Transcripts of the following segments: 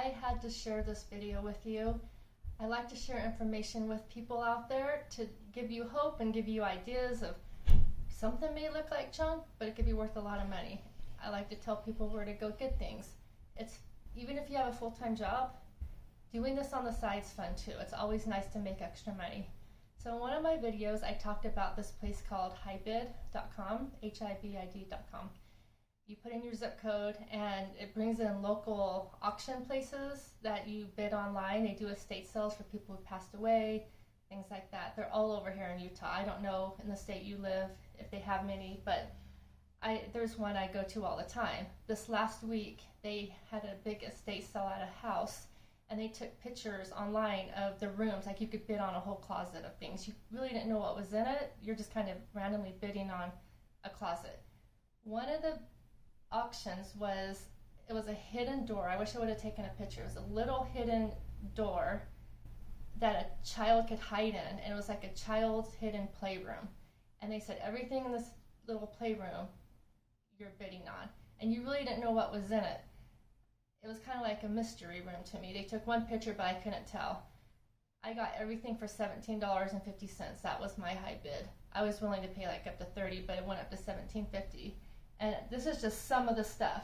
I had to share this video with you. I like to share information with people out there to give you hope and give you ideas of something may look like junk, but it could be worth a lot of money. I like to tell people where to go get things. It's even if you have a full-time job, doing this on the side is fun too. It's always nice to make extra money. So in one of my videos, I talked about this place called hibid.com, HIBID.com. You put in your zip code and it brings in local auction places that you bid online. They do estate sales for people who passed away, things like that. They're all over here in Utah. I don't know in the state you live if they have many, but there's one I go to all the time. This last week, they had a big estate sale at a house, and they took pictures online of the rooms. Like you could bid on a whole closet of things. You really didn't know what was in it. You're just kind of randomly bidding on a closet. One of the auctions was a hidden door. I wish I would have taken a picture. It was a little hidden door that a child could hide in, and it was like a child's hidden playroom. And they said everything in this little playroom you're bidding on, and you really didn't know what was in it. It was kind of like a mystery room to me. They took one picture, but I couldn't tell. I got everything for $17.50. That was my high bid. I was willing to pay like up to $30, but it went up to $17.50. And this is just some of the stuff.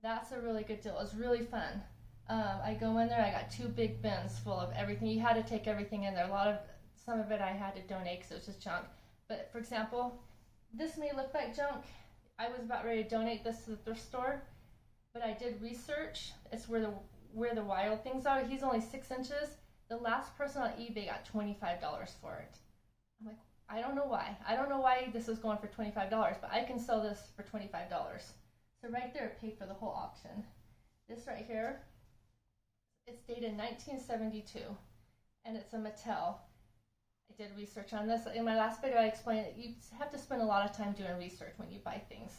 That's a really good deal. It was really fun. I go in there, I got 2 big bins full of everything. You had to take everything in there. Some of it I had to donate because it was just junk. But for example, this may look like junk. I was about ready to donate this to the thrift store, but I did research. It's where the wild things are. He's only 6 inches. The last person on eBay got $25 for it. I'm like, I don't know why. I don't know why this is going for $25, but I can sell this for $25. So right there, it paid for the whole auction. This right here, it's dated 1972, and it's a Mattel. I did research on this. In my last video, I explained that you have to spend a lot of time doing research when you buy things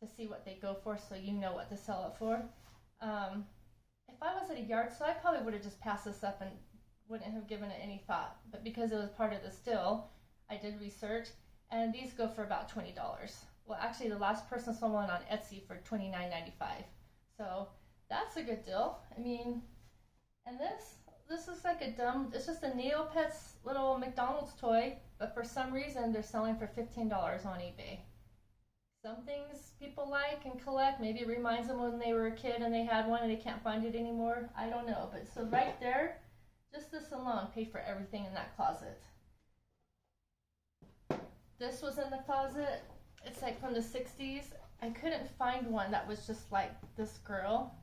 to see what they go for so you know what to sell it for. If I was at a yard sale, I probably would have just passed this up and wouldn't have given it any thought. But because it was part of the still, I did research, and these go for about $20. Well, actually, the last person sold one on Etsy for $29.95. So that's a good deal. I mean, and this is like it's just a Neopets little McDonald's toy, but for some reason they're selling for $15 on eBay. Some things people like and collect, maybe it reminds them when they were a kid and they had one and they can't find it anymore. I don't know, but so right there, just this alone paid for everything in that closet. This was in the closet. It's like from the 60s. I couldn't find one that was just like this girl.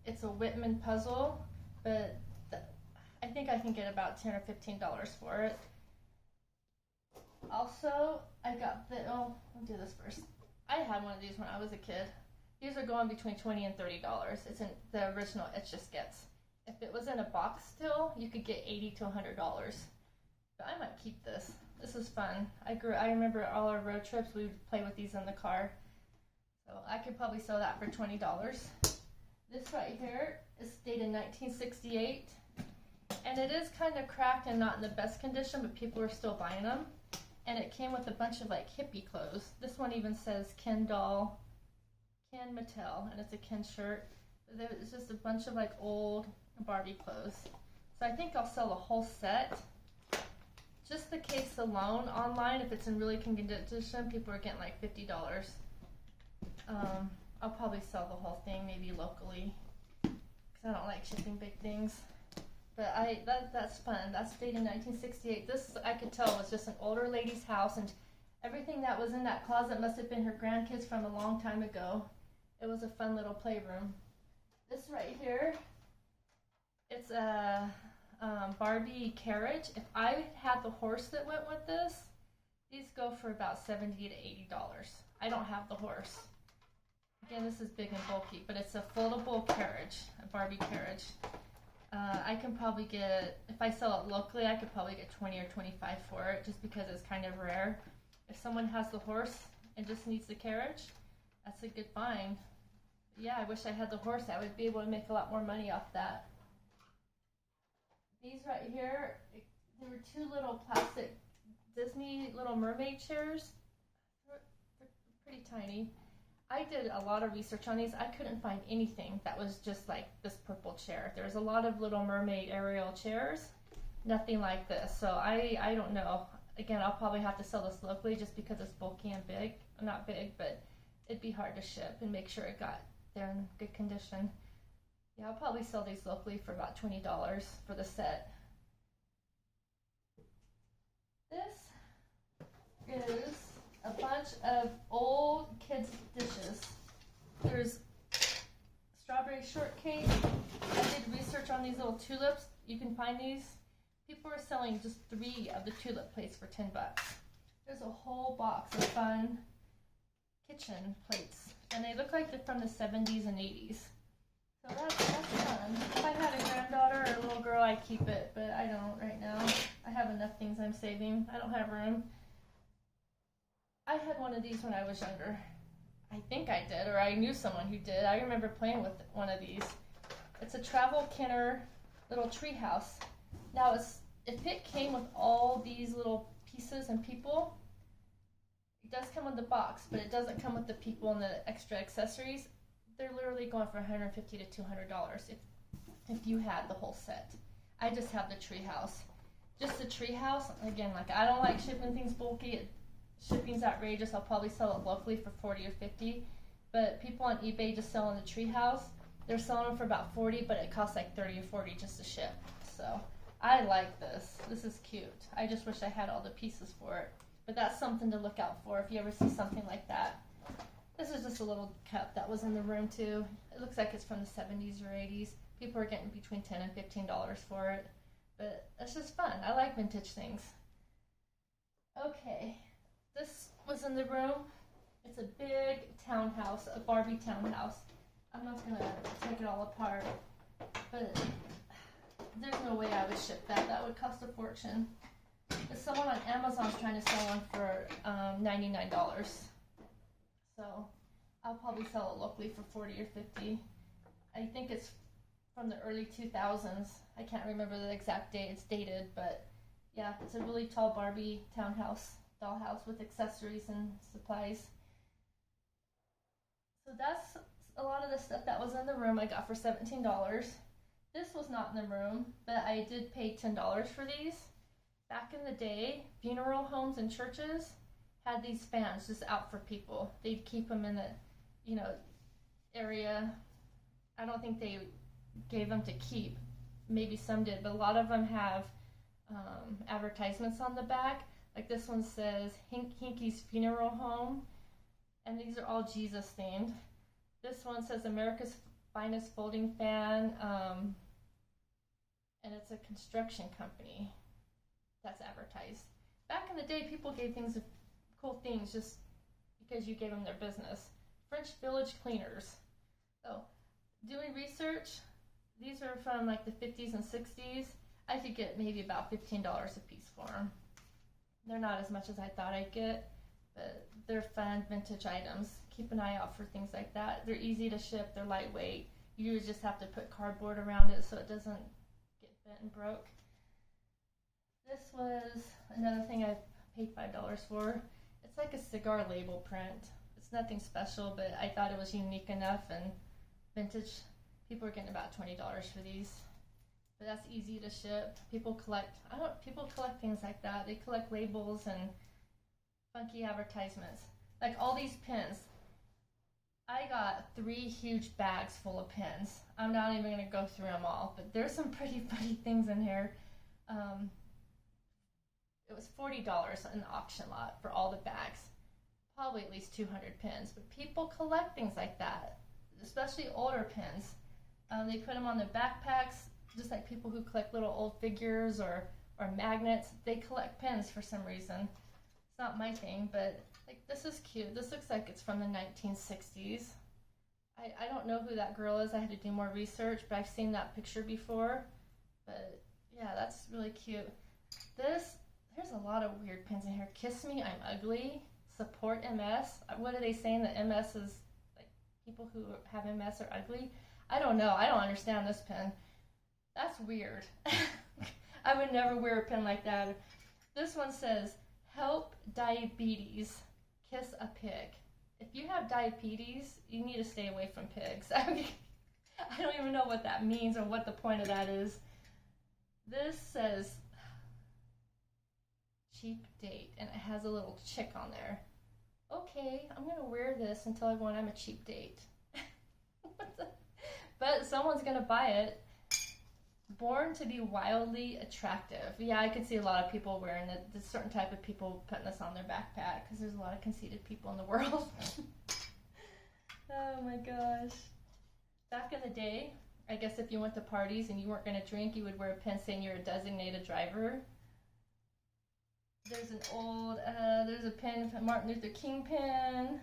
It's a Whitman puzzle, but I think I can get about $10 or $15 for it. Also, I got I'll do this first. I had one of these when I was a kid. These are going between $20 and $30. It's in the original Etch A Sketch. If it was in a box still, you could get $80 to $100. But I might keep this. This is fun. I remember all our road trips, we would play with these in the car. So I could probably sell that for $20. This right here is dated 1968. And it is kind of cracked and not in the best condition, but people are still buying them. And it came with a bunch of like hippie clothes. This one even says Ken doll, Ken Mattel, and it's a Ken shirt. It's just a bunch of like old Barbie clothes. So I think I'll sell the whole set. Just the case alone online, if it's in really good condition, people are getting like $50. I'll probably sell the whole thing, maybe locally, because I don't like shipping big things. But that's fun. That's dated 1968. This, I could tell, was just an older lady's house, and everything that was in that closet must have been her grandkids from a long time ago. It was a fun little playroom. This right here, it's a Barbie carriage. If I had the horse that went with this, these go for about $70 to $80. I don't have the horse. Again, this is big and bulky, but it's a foldable carriage, a Barbie carriage. I can probably get, if I sell it locally, I could probably get $20 or $25 for it, just because it's kind of rare. If someone has the horse and just needs the carriage, that's a good find. Yeah, I wish I had the horse. I would be able to make a lot more money off that. These right here, there were 2 little plastic Disney little mermaid chairs. They're pretty tiny. I did a lot of research on these. I couldn't find anything that was just like this purple chair. There's a lot of Little Mermaid Ariel chairs, nothing like this. So I don't know. Again, I'll probably have to sell this locally just because it's bulky and big. Not big, but it'd be hard to ship and make sure it got there in good condition. Yeah, I'll probably sell these locally for about $20 for the set. This is a bunch of old kids' dishes. There's strawberry shortcake. I did research on these little tulips. You can find these. People are selling just 3 of the tulip plates for $10. There's a whole box of fun kitchen plates, and they look like they're from the 70s and 80s. So that's fun. If I had a granddaughter or a little girl, I'd keep it, but I don't right now. I have enough things I'm saving. I don't have room. I had one of these when I was younger. I think I did, or I knew someone who did. I remember playing with one of these. It's a travel Kenner little tree house. Now, if it came with all these little pieces and people, it does come with the box, but it doesn't come with the people and the extra accessories. They're literally going for $150 to $200 if you had the whole set. I just have the tree house. Just the tree house, again, like I don't like shipping things bulky. Shipping's outrageous. I'll probably sell it locally for $40 or $50. But people on eBay just selling the tree house, they're selling them for about $40, but it costs like $30 or $40 just to ship. So I like this. This is cute. I just wish I had all the pieces for it. But that's something to look out for if you ever see something like that. This is just a little cup that was in the room too. It looks like it's from the 70s or 80s. People are getting between $10 and $15 for it. But it's just fun. I like vintage things. Okay, this was in the room. It's a big townhouse, a Barbie townhouse. I'm not going to take it all apart, but there's no way I would ship that. That would cost a fortune. There's someone on Amazon's trying to sell one for $99. So I'll probably sell it locally for $40 or $50. I think it's from the early 2000s. I can't remember the exact date. It's dated, but yeah, it's a really tall Barbie townhouse, dollhouse with accessories and supplies. So that's a lot of the stuff that was in the room I got for $17. This was not in the room, but I did pay $10 for these. Back in the day, funeral homes and churches had these fans just out for people. They'd keep them in the, area. I don't think they gave them to keep. Maybe some did, but a lot of them have advertisements on the back. Like this one says Hinky's Funeral Home, and these are all Jesus themed. This one says America's Finest Folding Fan, and it's a construction company that's advertised. Back in the day, people gave things cool things just because you gave them their business. French Village Cleaners. So, doing research, these are from like the 50s and 60s. I could get maybe about $15 a piece for them. They're not as much as I thought I'd get, but they're fun vintage items. Keep an eye out for things like that. They're easy to ship, they're lightweight. You just have to put cardboard around it so it doesn't get bent and broke. This was another thing I paid $5 for. It's like a cigar label print. It's nothing special, but I thought it was unique enough, and vintage. People are getting about $20 for these. But that's easy to ship. People collect things like that. They collect labels and funky advertisements. Like all these pins. I got 3 huge bags full of pins. I'm not even going to go through them all, but there's some pretty funny things in here. It was $40 in the auction lot for all the bags. Probably at least 200 pins. But people collect things like that, especially older pins. They put them on their backpacks, just like people who collect little old figures or magnets. They collect pins for some reason. It's not my thing, but like this is cute. This looks like it's from the 1960s. I don't know who that girl is. I had to do more research, but I've seen that picture before. But yeah, that's really cute. There's a lot of weird pins in here. Kiss Me, I'm Ugly. Support MS. What are they saying? That MS is like people who have MS are ugly? I don't know. I don't understand this pin. That's weird. I would never wear a pin like that. This one says, Help Diabetes. Kiss a Pig. if you have diabetes, you need to stay away from pigs. I mean, I don't even know what that means or what the point of that is. This says cheap date, and it has a little chick on there. Okay, I'm gonna wear this and tell everyone I'm a cheap date. But someone's gonna buy it. Born to be wildly attractive. Yeah, I can see a lot of people wearing it. There's a certain type of people putting this on their backpack because there's a lot of conceited people in the world. Oh my gosh. Back in the day, I guess if you went to parties and you weren't going to drink, you would wear a pin saying you're a designated driver. There's there's a pin, a Martin Luther King pin.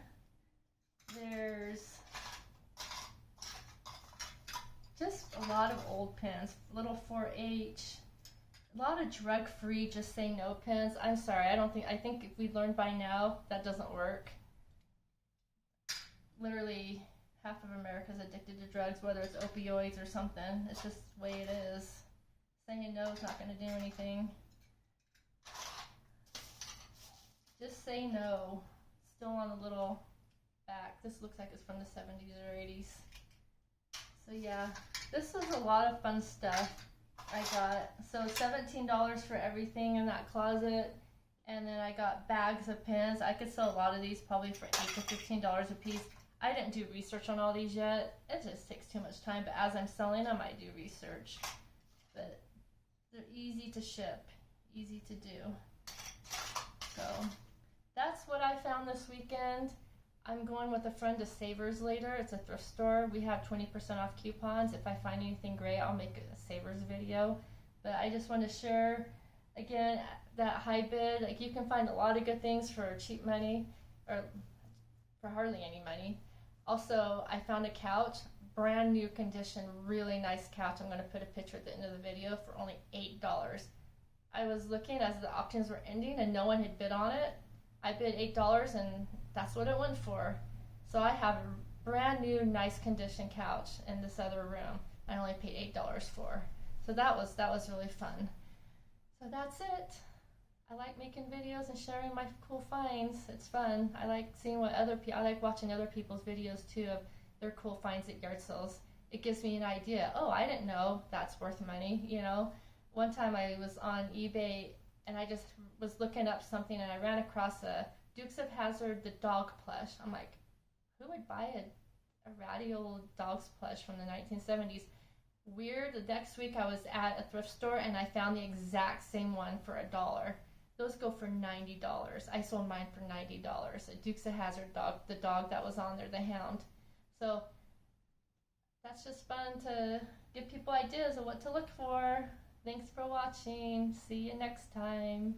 There's just a lot of old pins, little 4-H, a lot of drug-free, just say no pins. I'm sorry, I think if we learned by now, that doesn't work. Literally, half of America is addicted to drugs, whether it's opioids or something. It's just the way it is. Saying no is not going to do anything. Just say no. Still on a little back. This looks like it's from the 70s or 80s. So yeah, this was a lot of fun stuff I got. So $17 for everything in that closet. And then I got bags of pins. I could sell a lot of these probably for $8 to $15 a piece. I didn't do research on all these yet. It just takes too much time. But as I'm selling them, I do research. But they're easy to ship, easy to do. So that's what I found this weekend. I'm going with a friend to Savers later. It's a thrift store. We have 20% off coupons. If I find anything great, I'll make a Savers video. But I just want to share, again, that high bid. Like, you can find a lot of good things for cheap money, or for hardly any money. Also, I found a couch, brand new condition, really nice couch. I'm going to put a picture at the end of the video for only $8. I was looking as the auctions were ending and no one had bid on it. I bid $8 and that's what it went for. So I have a brand new, nice condition couch in this other room. I only paid $8 for. So that was really fun. So that's it. I like making videos and sharing my cool finds. It's fun. I like seeing what I like watching other people's videos too of their cool finds at yard sales. It gives me an idea. Oh, I didn't know that's worth money, you know. One time I was on eBay and I just was looking up something and I ran across a Dukes of Hazzard, the dog plush. I'm like, who would buy a ratty old dog's plush from the 1970s? Weird. The next week I was at a thrift store and I found the exact same one for $1. Those go for $90. I sold mine for $90. A Dukes of Hazzard dog, the dog that was on there, the hound. So that's just fun to give people ideas of what to look for. Thanks for watching. See you next time.